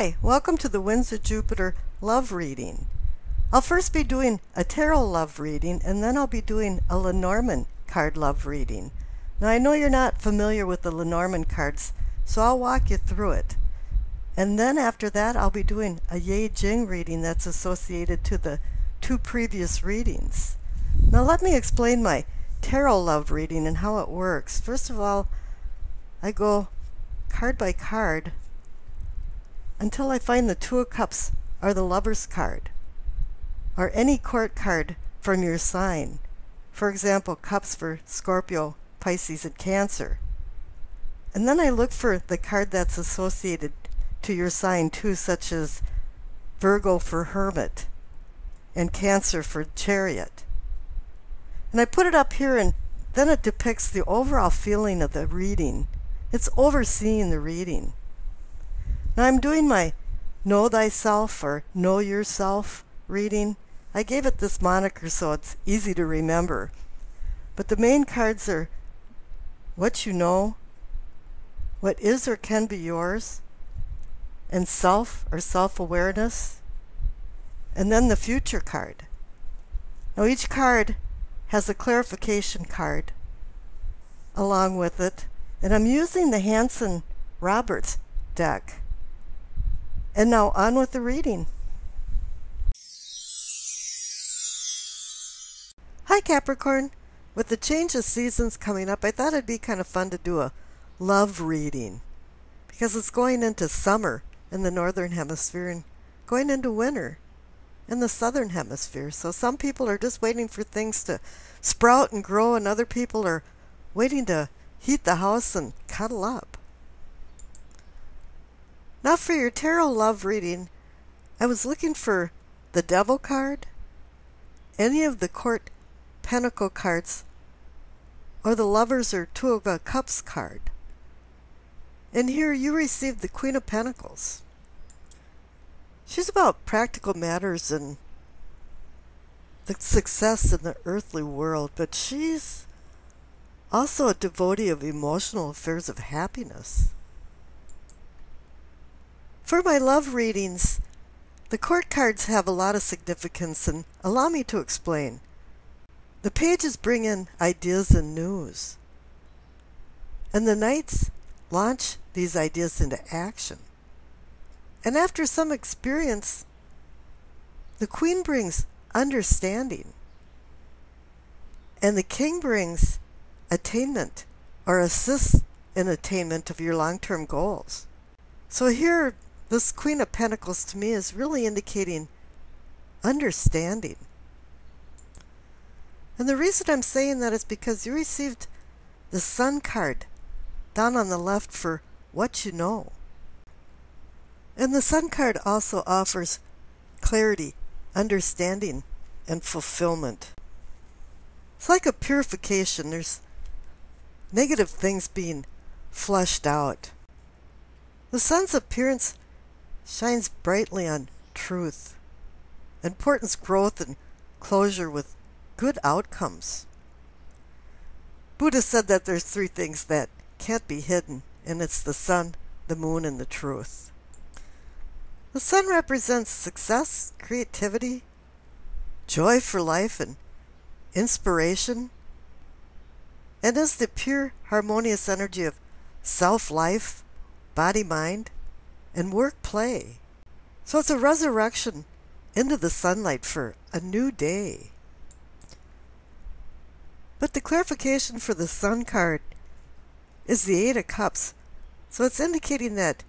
Hi, welcome to the Winds of Jupiter love reading. I'll first be doing a tarot love reading, and then I'll be doing a Lenormand card love reading. Now I know you're not familiar with the Lenormand cards, so I'll walk you through it. And then after that I'll be doing a I Ching reading that's associated to the two previous readings. Now let me explain my tarot love reading and how it works. First of all, I go card by card until I find the Two of Cups or the Lover's card, or any court card from your sign. For example, Cups for Scorpio, Pisces, and Cancer. And then I look for the card that's associated to your sign too, such as Virgo for Hermit and Cancer for Chariot. And I put it up here, and then it depicts the overall feeling of the reading. It's overseeing the reading. Now I'm doing my Know Thyself or Know Yourself reading. I gave it this moniker so it's easy to remember. But the main cards are What You Know, What Is or Can Be Yours, and Self or Self-Awareness, and then the Future card. Now each card has a clarification card along with it, and I'm using the Hanson-Roberts deck. And now on with the reading. Hi Capricorn. With the change of seasons coming up, I thought it'd be kind of fun to do a love reading, because it's going into summer in the northern hemisphere and going into winter in the southern hemisphere. So some people are just waiting for things to sprout and grow, and other people are waiting to heat the house and cuddle up. Now for your tarot love reading, I was looking for the Devil card, any of the Court Pentacle cards, or the Lovers or Two of Cups card. And here you received the Queen of Pentacles. She's about practical matters and the success in the earthly world, but she's also a devotee of emotional affairs of happiness. For my love readings, the court cards have a lot of significance, and allow me to explain. The pages bring in ideas and news, and the knights launch these ideas into action. And after some experience, the queen brings understanding, and the king brings attainment or assists in attainment of your long-term goals. So here, this Queen of Pentacles to me is really indicating understanding. And the reason I'm saying that is because you received the Sun card down on the left for What You Know. And the Sun card also offers clarity, understanding, and fulfillment. It's like a purification. There's negative things being flushed out. The Sun's appearance shines brightly on truth, importance, growth, and closure with good outcomes. Buddha said that there's three things that can't be hidden, and it's the sun, the moon, and the truth. The sun represents success, creativity, joy for life, and inspiration, and is the pure, harmonious energy of self-life, body, mind, and work, play. So it's a resurrection into the sunlight for a new day. But the clarification for the Sun card is the Eight of Cups, so it's indicating that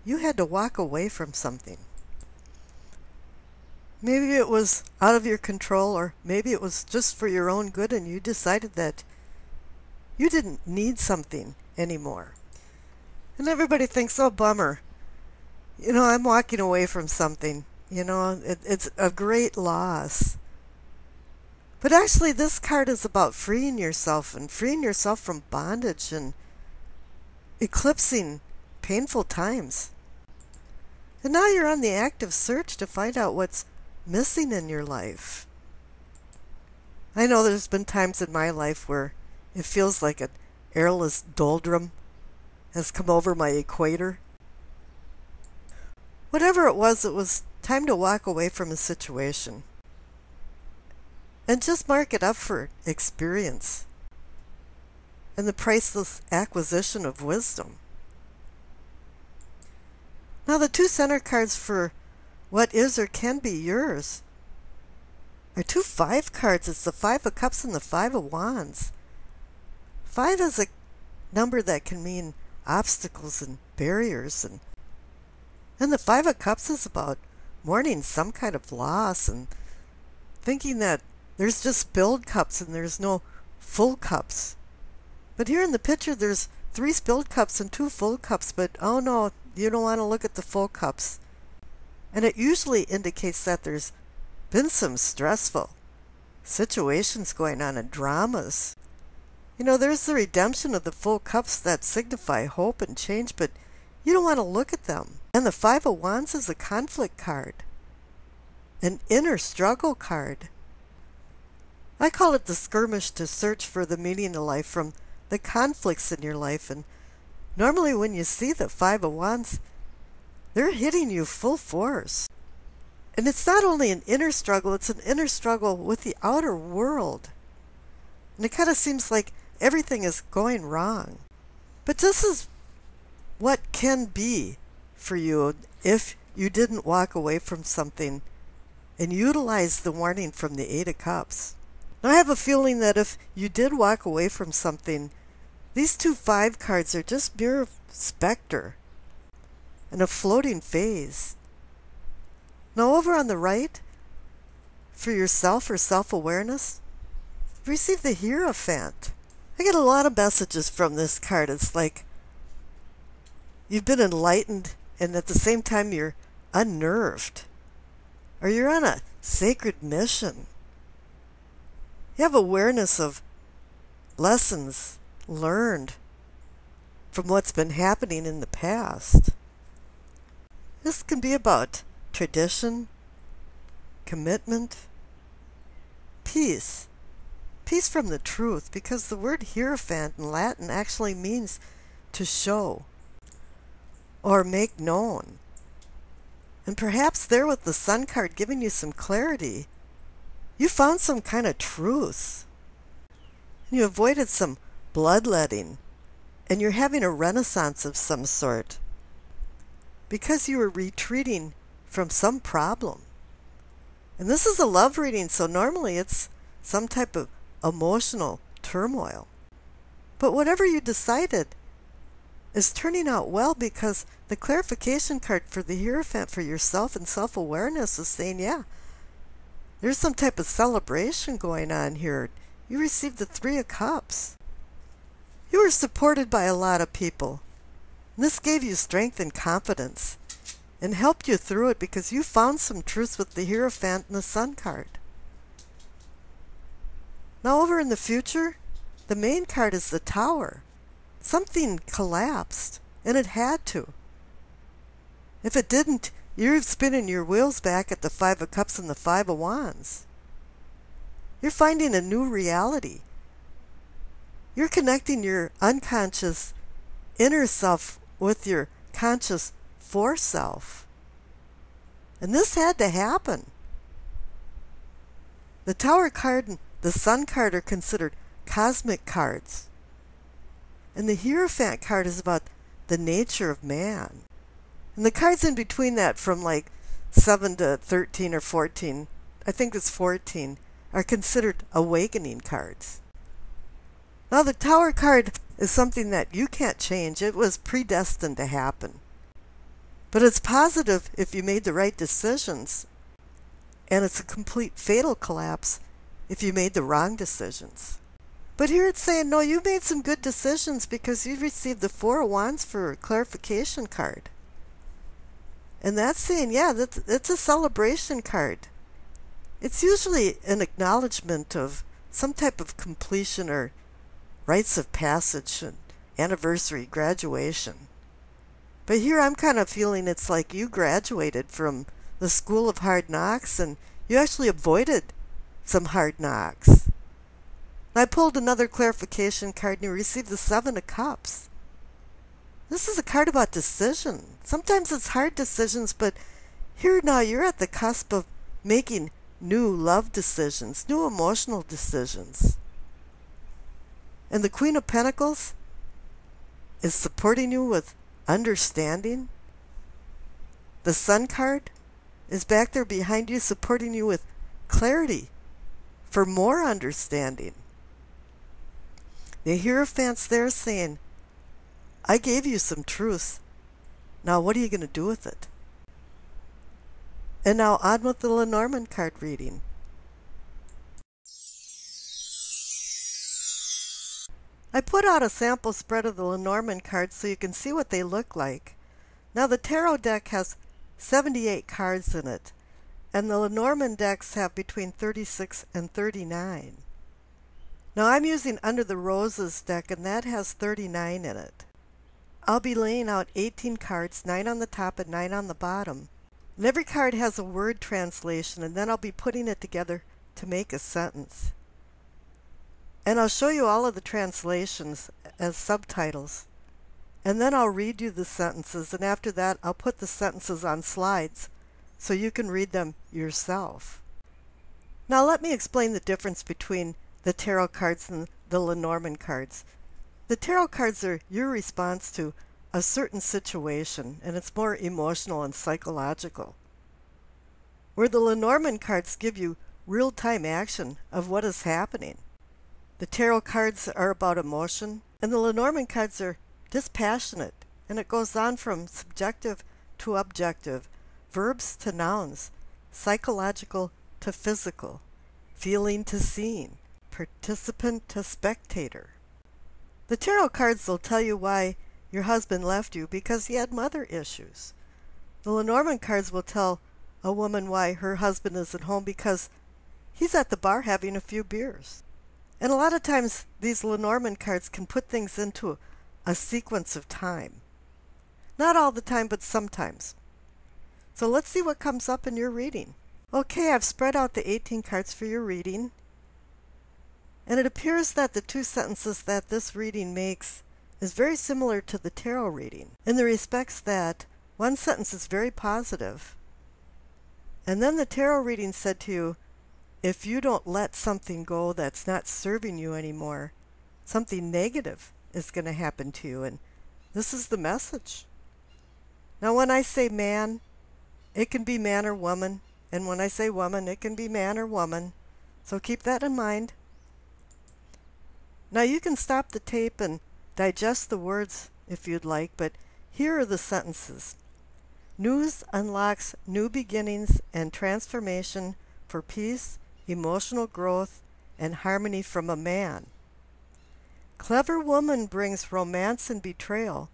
you had to walk away from something. Maybe it was out of your control, or maybe it was just for your own good, and you decided that you didn't need something anymore. And everybody thinks, oh, bummer. You know, I'm walking away from something. You know, it's a great loss. But actually, this card is about freeing yourself, and freeing yourself from bondage and eclipsing painful times. And now you're on the active search to find out what's missing in your life. I know there's been times in my life where it feels like an airless doldrum has come over my equator. Whatever it was time to walk away from a situation. And just mark it up for experience and the priceless acquisition of wisdom. Now the two center cards for what is or can be yours are two 5 cards. It's the 5 of Cups and the 5 of Wands. 5 is a number that can mean obstacles and barriers, and the 5 of Cups is about mourning some kind of loss and thinking that there's just spilled cups and there's no full cups. But here in the picture there's 3 spilled cups and 2 full cups, but oh no, you don't want to look at the full cups. And it usually indicates that there's been some stressful situations going on and dramas. You know, there's the redemption of the full cups that signify hope and change, but you don't want to look at them. And the 5 of Wands is a conflict card, an inner struggle card. I call it the skirmish to search for the meaning of life from the conflicts in your life. And normally when you see the 5 of Wands, they're hitting you full force. And it's not only an inner struggle, it's an inner struggle with the outer world. And it kind of seems like everything is going wrong. But this is what can be for you if you didn't walk away from something and utilize the warning from the 8 of Cups. Now, I have a feeling that if you did walk away from something, these two 5 cards are just mere specter and a floating phase. Now, over on the right, for yourself or self-awareness, receive the Hierophant. I get a lot of messages from this card. It's like you've been enlightened and at the same time you're unnerved. Or you're on a sacred mission. You have awareness of lessons learned from what's been happening in the past. This can be about tradition, commitment, peace. Peace from the truth, because the word Hierophant in Latin actually means to show or make known. And perhaps there with the Sun card giving you some clarity, you found some kind of truth. You avoided some bloodletting, and you're having a renaissance of some sort because you were retreating from some problem. And this is a love reading, so normally it's some type of emotional turmoil. But whatever you decided is turning out well, because the clarification card for the Hierophant for yourself and self-awareness is saying, yeah, there's some type of celebration going on here. You received the 3 of Cups. You were supported by a lot of people. And this gave you strength and confidence and helped you through it because you found some truth with the Hierophant and the Sun card. Now over in the future, the main card is the Tower. Something collapsed, and it had to. If it didn't, you're spinning your wheels back at the 5 of Cups and the 5 of Wands. You're finding a new reality. You're connecting your unconscious inner self with your conscious force self. And this had to happen. The Tower card and the Sun card are considered cosmic cards. And the Hierophant card is about the nature of man. And the cards in between that, from like 7 to 13 or 14, I think it's 14, are considered awakening cards. Now the Tower card is something that you can't change. It was predestined to happen. But it's positive if you made the right decisions. And it's a complete fatal collapse if you made the wrong decisions. But here it's saying, no, you made some good decisions because you received the 4 of Wands for a clarification card. And that's saying, yeah, it's a celebration card. It's usually an acknowledgement of some type of completion or rites of passage, and anniversary, graduation. But here I'm kind of feeling it's like you graduated from the school of hard knocks and you actually avoided some hard knocks. I pulled another clarification card and you received the 7 of Cups. This is a card about decision. Sometimes it's hard decisions, but here now you're at the cusp of making new love decisions, new emotional decisions. And the Queen of Pentacles is supporting you with understanding. The Sun card is back there behind you, supporting you with clarity for more understanding. The Hierophant's there saying, I gave you some truth. Now what are you going to do with it? And now on with the Lenormand card reading. I put out a sample spread of the Lenormand cards so you can see what they look like. Now the tarot deck has 78 cards in it, and the Lenormand decks have between 36 and 39. Now I'm using Under the Roses deck, and that has 39 in it. I'll be laying out 18 cards, 9 on the top and 9 on the bottom. And every card has a word translation, and then I'll be putting it together to make a sentence. And I'll show you all of the translations as subtitles. And then I'll read you the sentences, and after that I'll put the sentences on slides so you can read them yourself. Now let me explain the difference between the tarot cards and the Lenormand cards. The tarot cards are your response to a certain situation, and it's more emotional and psychological. Where the Lenormand cards give you real-time action of what is happening. The tarot cards are about emotion, and the Lenormand cards are dispassionate, and it goes on from subjective to objective, verbs to nouns, psychological to physical, feeling to seeing, participant to spectator. The tarot cards will tell you why your husband left you because he had mother issues. The Lenormand cards will tell a woman why her husband isn't home because he's at the bar having a few beers. And a lot of times these Lenormand cards can put things into a sequence of time. Not all the time, but sometimes. So let's see what comes up in your reading. Okay, I've spread out the 18 cards for your reading. And it appears that the two sentences that this reading makes is very similar to the tarot reading, in the respects that one sentence is very positive. And then the tarot reading said to you, if you don't let something go that's not serving you anymore, something negative is going to happen to you. And this is the message. Now when I say man, it can be man or woman. And when I say woman, it can be man or woman. So keep that in mind. Now you can stop the tape and digest the words if you'd like, but here are the sentences. News unlocks new beginnings and transformation for peace, emotional growth, and harmony from a man. Clever woman brings romance and betrayal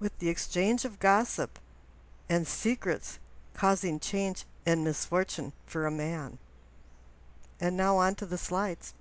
with the exchange of gossip and secrets causing change and misfortune for a man. And now on to the slides.